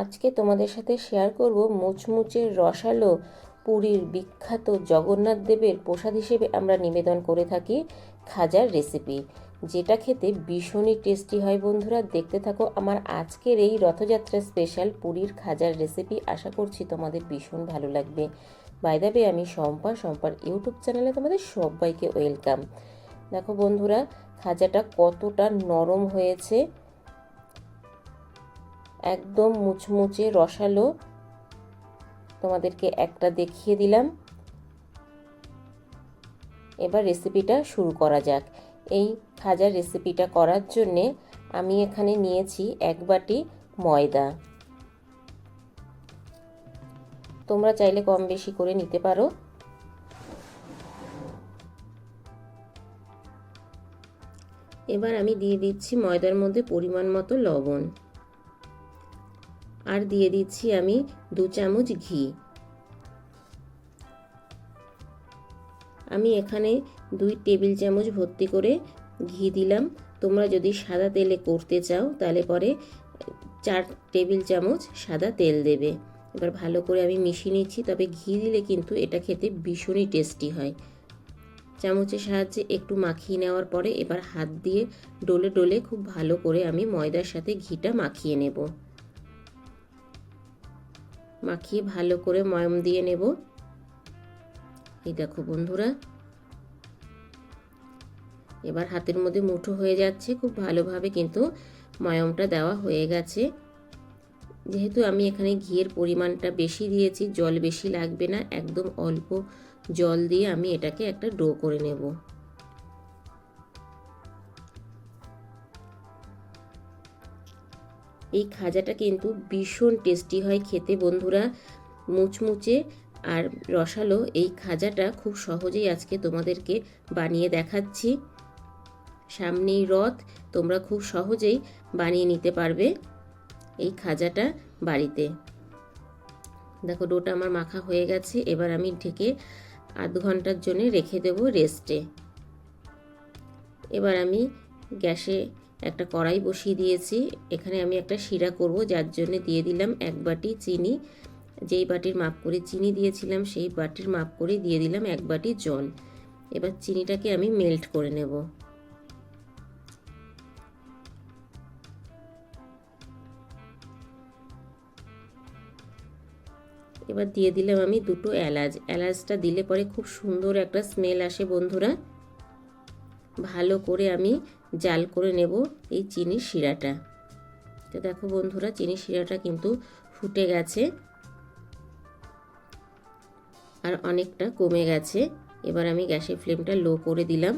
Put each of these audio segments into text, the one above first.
আজকে তোমাদের সাথে শেয়ার করব মুচমুচে রসালো পুরীর বিখ্যাত জগন্নাথ দেবের প্রসাদ হিসেবে আমরা নিবেদন করে থাকি খাজার রেসিপি, যেটা খেতে ভীষণই টেস্টি হয়। বন্ধুরা, দেখতে থাকো আমার আজকের এই রথযাত্রা স্পেশাল পুরীর খাজার রেসিপি। আশা করছি তোমাদের ভীষণ ভালো লাগবে। বাই দ্য ওয়ে, আমি শম্পার ইউটিউব চ্যানেলে তোমাদের সবাইকে ওয়েলকাম। দেখো বন্ধুরা, খাজাটা কতটা নরম হয়েছে, একদম মুচমুচে রসালো। তোমাদেরকে একটা দেখিয়ে দিলাম। এবার রেসিপিটা শুরু করা যাক। এই খাজার রেসিপিটা করার জন্যে আমি এখানে নিয়েছি 1 বাটি ময়দা। তোমরা চাইলে কম বেশি করে নিতে পারো। এবার আমি দিয়ে দিচ্ছি ময়দার মধ্যে পরিমাণ মতো লবণ, আর দিয়ে দিচ্ছি আমি 2 চামচ ঘি। আমি এখানে 2 টেবিল চামচ ভর্তি করে ঘি দিলাম। তোমরা যদি সাদা তেলে করতে চাও তাহলে পরে 4 টেবিল চামচ সাদা তেল দেবে। এবার ভালো করে আমি মিশিয়ে নিচ্ছি। তবে ঘি দিলে কিন্তু এটা খেতে ভীষণই টেস্টি হয়। চামচের সাহায্যে একটু মাখিয়ে নেওয়ার পরে এবার হাত দিয়ে ডলে ডলে খুব ভালো করে আমি ময়দার সাথে ঘিটা মাখিয়ে নেব। মাখিয়ে ভালো করে ময়ম দিয়ে নেব। এই দেখো বন্ধুরা, এবার হাতের মধ্যে মুঠো হয়ে যাচ্ছে। খুব ভালোভাবে কিন্তু ময়মটা দেওয়া হয়ে গেছে। যেহেতু আমি এখানে ঘিয়ের পরিমাণটা বেশি দিয়েছি, জল বেশি লাগবে না, একদম অল্প জল দিয়ে আমি এটাকে একটা ডো করে নেব। এই খাজাটা কিন্তু ভীষণ টেস্টি হয় খেতে বন্ধুরা, মুচমুচে আর রসালো। এই খাজাটা খুব সহজেই আজকে তোমাদেরকে বানিয়ে দেখাচ্ছি। সামনেই রথ, তোমরা খুব সহজেই বানিয়ে নিতে পারবে এই খাজাটা বাড়িতে। দেখো ডোটা আমার মাখা হয়ে গেছে। এবার আমি ঢেকে আধ ঘন্টার জন্য রেখে দেব রেস্টে। এবার আমি গ্যাসে একটা কড়াই বসিয়ে দিয়েছি। এখানে আমি একটা শিরা করব, যার জন্য দিয়ে দিলাম 1 বাটি চিনি। যেই বাটির মাপ করে চিনি দিয়েছিলাম সেই বাটির মাপ করে দিয়ে দিলাম 1 বাটি জল। এবার চিনিটাকে আমি মেল্ট করে নেব। এবার দিয়ে দিলাম আমি 2টো এলাচ। এলাচটা দিলে পরে খুব সুন্দর একটা স্মেল আসে বন্ধুরা। ভালো করে আমি জাল করে নেব এই চিনির শিরাটা। তো দেখো বন্ধুরা, চিনির শিরাটা কিন্তু ফুটে গেছে আর অনেকটা কমে গেছে। এবার আমি গ্যাসের ফ্লেমটা লো করে দিলাম।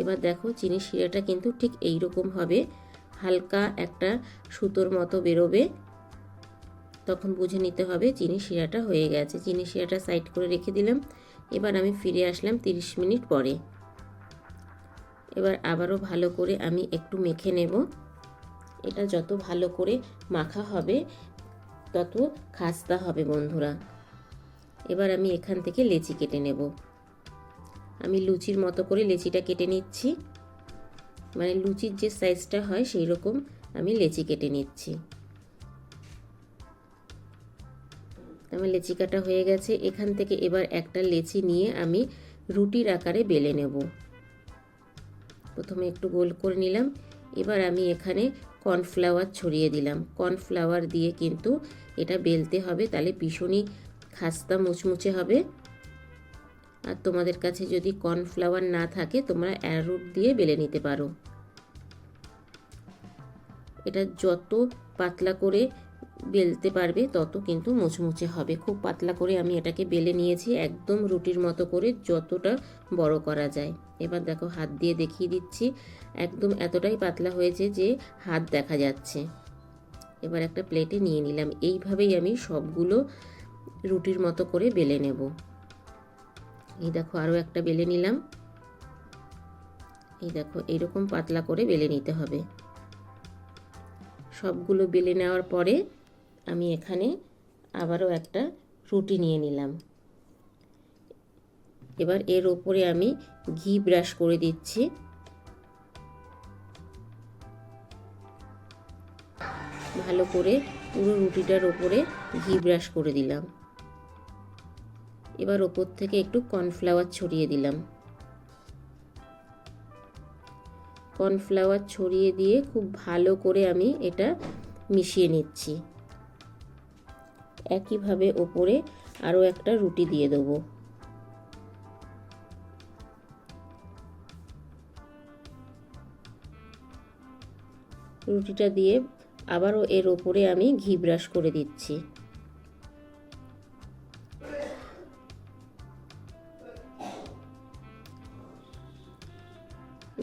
এবার দেখো চিনির শিরাটা কিন্তু ঠিক এই রকম হবে, হালকা একটা সুতোর মতো বেরোবে। তখন বুঝে নিতে হবে চিনি শিরাটা হয়ে গেছে। চিনি শিরাটা সাইড করে রেখে দিলাম। এবার আমি ফিরে আসলাম 30 মিনিট পরে। এবার আবারও ভালো করে আমি একটু মেখে নেব। এটা যত ভালো করে মাখা হবে তত খাস্তা হবে বন্ধুরা। এবার আমি এখান থেকে লেচি কেটে নেব। আমি লুচির মতো করে লেচিটা কেটে নিচ্ছি, মানে লুচির যে সাইজটা হয় সেই রকম আমি লেচি কেটে নিচ্ছি। আমার লেচি কাটা হয়ে গেছে। এখান থেকে এবার একটা লেচি নিয়ে আমি রুটির আকারে বেলে নেব। প্রথমে একটু গোল করে নিলাম। এবার আমি এখানে কর্নফ্লাওয়ার ছড়িয়ে দিলাম। কর্নফ্লাওয়ার দিয়ে কিন্তু এটা বেলতে হবে, তাহলে ভীষণই খাস্তা মুচমুচে হবে। আর তোমাদের কাছে যদি কর্নফ্লাওয়ার না থাকে তোমরা অ্যারোরুট দিয়ে বেলে নিতে পারো। এটা যত পাতলা করে বেলতে পারবে তত কিন্তু মুচমুচে হবে। খুব পাতলা করে আমি এটাকে বেলে নিয়েছি, একদম রুটির মতো করে যতটা বড় করা যায়। এবার দেখো হাত দিয়ে দেখিয়ে দিচ্ছি, একদম এতটাই পাতলা হয়েছে যে হাত দেখা যাচ্ছে। এবার একটা প্লেটে নিয়ে নিলাম। এইভাবেই আমি সবগুলো রুটির মতো করে বেলে নেব। এই দেখো আরও একটা বেলে নিলাম। এই দেখো এইরকম পাতলা করে বেলে নিতে হবে। সবগুলো বেলে নেওয়ার পরে আমি এখানে আবারও একটা রুটি নিয়ে নিলাম। এবার এর ওপরে আমি ঘি ব্রাশ করে দিচ্ছি। ভালো করে পুরো রুটিটার ওপরে ঘি ব্রাশ করে দিলাম। এবার ওপর থেকে একটু কর্নফ্লাওয়ার ছড়িয়ে দিলাম। কর্নফ্লাওয়ার ছড়িয়ে দিয়ে খুব ভালো করে আমি এটা মিশিয়ে নিচ্ছি। একইভাবে ওপরে আরও একটা রুটি দিয়ে দেবো। রুটিটা দিয়ে আবারও এর ওপরে আমি ঘি ব্রাশ করে দিচ্ছি।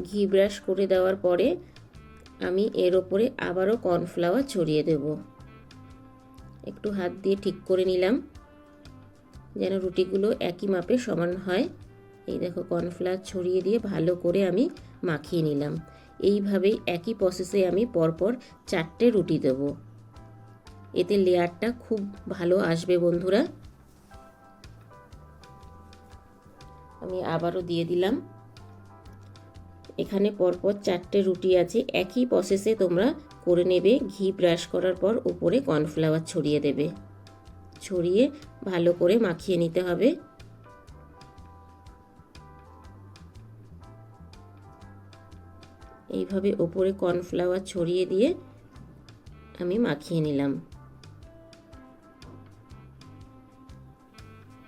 ঘি ব্রাশ করে দেওয়ার পরে আমি এর ওপরে আবারও কর্নফ্লাওয়ার ছড়িয়ে দেব। একটু হাত দিয়ে ঠিক করে নিলাম যেন রুটিগুলো একই মাপে সমান হয়। এই দেখো কর্নফ্লাওয়ার ছড়িয়ে দিয়ে ভালো করে আমি মাখিয়ে নিলাম। এইভাবেই একই প্রসেসে আমি পরপর 4টে রুটি দেব। এতে লেয়ারটা খুব ভালো আসবে বন্ধুরা। আমি আবারও দিয়ে দিলাম। এখানে পরপর 4টে রুটি আছে। একই প্রসেসে তোমরা করে নেবে। ঘি ব্রাশ করার পর উপরে কর্নফ্লাওয়ার ছড়িয়ে দেবে। ছড়িয়ে ভালো করে মাখিয়ে নিতে হবে। এইভাবে উপরে কর্নফ্লাওয়ার ছড়িয়ে দিয়ে আমি মাখিয়ে নিলাম।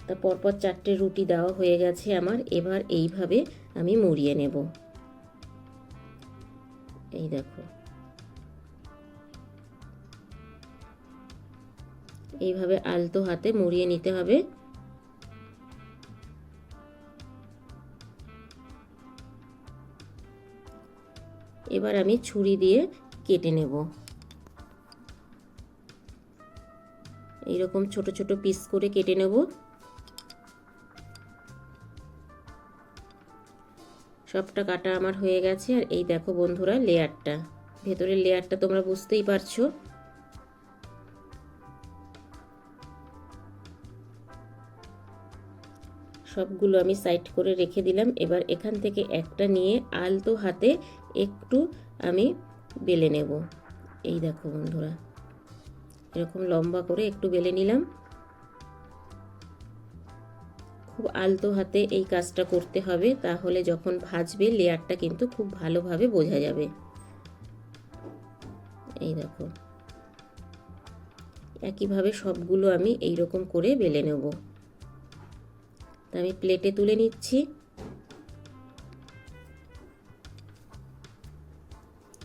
তা পরপর 4টে রুটি দেওয়া হয়ে গেছে আমার। এবার এইভাবে আমি মুড়িয়ে নেব। এই দেখো এইভাবে আলতো হাতে মুড়িয়ে নিতে হবে। এবার আমি ছুরি দিয়ে কেটে নেব। এইরকম ছোট ছোট পিস করে কেটে নেব। সবটা কাটা আমার হয়ে গেছে। আর এই দেখো বন্ধুরা লেয়ারটা, ভেতরের লেয়ারটা তোমরা বুঝতেই পারছো। সবগুলো আমি সাইড করে রেখে দিলাম। এবার এখান থেকে একটা নিয়ে আলতো হাতে একটু আমি বেলে নেব। এই দেখো বন্ধুরা এরকম লম্বা করে একটু বেলে নিলাম। খুব আলতো হাতে এই কাজটা করতে হবে, তাহলে যখন ভাজবে লেয়ারটা কিন্তু খুব ভালোভাবে বোঝা যাবে। এই দেখো একইভাবে সবগুলো আমি এই রকম করে বেলে নেব। তা আমি প্লেটে তুলে নিচ্ছি।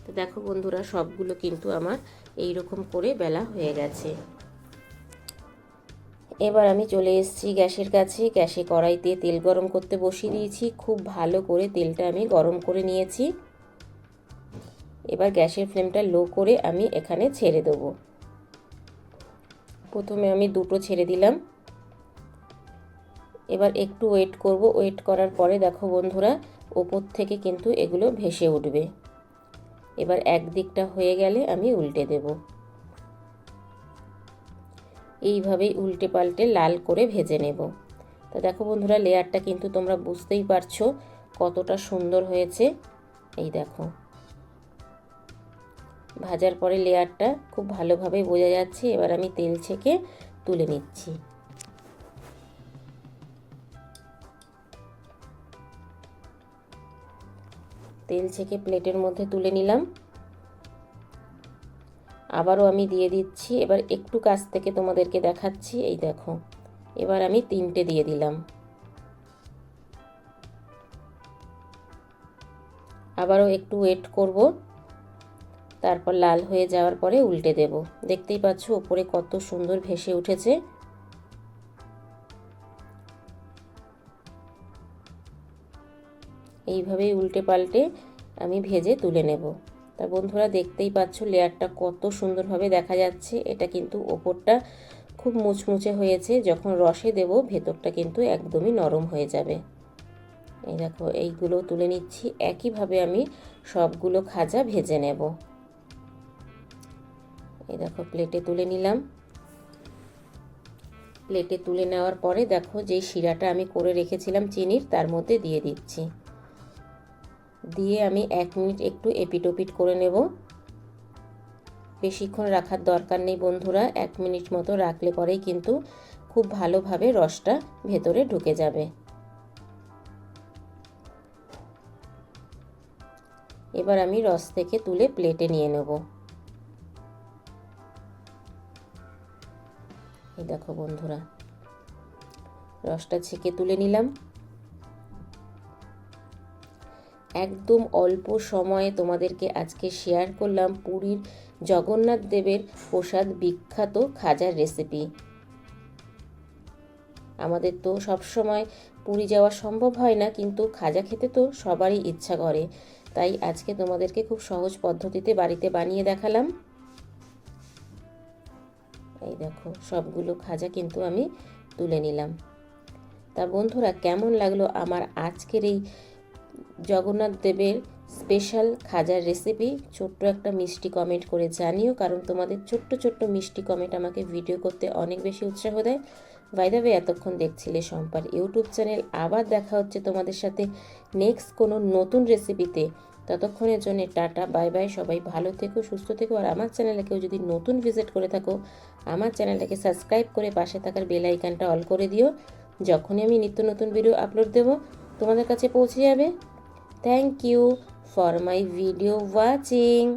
তো দেখো বন্ধুরা সবগুলো কিন্তু আমার এই রকম করে বেলা হয়ে গেছে। এবার আমি চলে এসেছি গ্যাসের কাছে। গ্যাসে কড়াইতে তেল গরম করতে বসিয়ে দিয়েছি। খুব ভালো করে তেলটা আমি গরম করে নিয়েছি। এবার গ্যাসের ফ্লেমটা লো করে আমি এখানে ছেড়ে দেবো। প্রথমে আমি দুটো ছেড়ে দিলাম। এবার একটু ওয়েট করব। ওয়েট করার পরে দেখো বন্ধুরা ওপর থেকে কিন্তু এগুলো ভেসে উঠবে। এবার এক দিকটা হয়ে গেলে আমি উল্টে দেব। এইভাবেই উল্টে পাল্টে লাল করে ভেজে নেব। তো দেখো বন্ধুরা লেয়ারটা কিন্তু তোমরা বুঝতেই পারছো কতটা সুন্দর হয়েছে। এই দেখো ভাজার পরে লেয়ারটা খুব ভালোভাবে বোঝা যাচ্ছে। এবার আমি তেল ছেঁকে তুলে নিচ্ছি। তেল ছেঁকে প্লেটের মধ্যে তুলে নিলাম। আবারও আমি দিয়ে দিচ্ছি। এবার একটু কাছ থেকে তোমাদেরকে দেখাচ্ছি। এই দেখো এবার আমি 3টে দিয়ে দিলাম। আবারও একটু ওয়েট করব। তারপর লাল হয়ে যাওয়ার পরে উল্টে দেব। দেখতেই পাচ্ছ উপরে কত সুন্দর ভেসে উঠেছে। এইভাবেই উল্টে পাল্টে আমি ভেজে তুলে নেব। তা বন্ধুরা দেখতেই পাচ্ছ লেয়ারটা কত সুন্দরভাবে দেখা যাচ্ছে। এটা কিন্তু ওপরটা খুব মুচমুচে হয়েছে। যখন রসে দেব ভেতরটা কিন্তু একদমই নরম হয়ে যাবে। এই দেখো এইগুলো তুলে নিচ্ছি। একইভাবে আমি সবগুলো খাজা ভেজে নেব। এই দেখো প্লেটে তুলে নিলাম। প্লেটে তুলে নেওয়ার পরে দেখো যে শিরাটা আমি করে রেখেছিলাম চিনির, তার মধ্যে দিয়ে দিচ্ছি। দিয়ে আমি 1 মিনিট একটু এপিট ওপিট করে নেব। বেশিক্ষণ রাখার দরকার নেই বন্ধুরা, 1 মিনিট মতো রাখলে পরেই কিন্তু খুব ভালোভাবে রসটা ভেতরে ঢুকে যাবে। এবার আমি রস থেকে তুলে প্লেটে নিয়ে নেব। এই দেখো বন্ধুরা, রসটা ছেঁকে তুলে নিলাম। একদম অল্প সময়ে তোমাদেরকে আজকে শেয়ার করলাম পুরীর জগন্নাথ দেবের প্রসাদ বিখ্যাত খাজার রেসিপি। আমাদের তো সব সময় পুরী যাওয়া সম্ভব হয় না, কিন্তু খাজা খেতে তো সবারই ইচ্ছা করে, তাই আজকে তোমাদেরকে খুব সহজ পদ্ধতিতে বাড়িতে বানিয়ে দেখালাম। এই দেখো সবগুলো খাজা কিন্তু আমি তুলে নিলাম। তা বন্ধুরা, কেমন লাগলো আমার আজকের এই জগন্নাথ দেবের স্পেশাল খাজার রেসিপি? ছোট্ট একটা মিষ্টি কমেন্ট করে জানিও, কারণ তোমাদের ছোট্ট ছোট্ট মিষ্টি কমেন্ট আমাকে ভিডিও করতে অনেক বেশি উৎসাহ দেয়। বাই দ্য ওয়ে, এতক্ষণ দেখছিলে শম্পার ইউটিউব চ্যানেল। আবার দেখা হচ্ছে তোমাদের সাথে নেক্সট কোনো নতুন রেসিপিতে। ততক্ষণের জন্য টাটা, বাই বাই। সবাই ভালো থেকো, সুস্থ থেকো। আর আমার চ্যানেলে কেউ যদি নতুন ভিজিট করে থাকো, আমার চ্যানেলটাকে সাবস্ক্রাইব করে পাশে থাকার বেল আইকনটা অল করে দিও। যখনই আমি নিত্য নতুন ভিডিও আপলোড দেব তোমাদের কাছে পৌঁছে যাবে। Thank you for my video watching.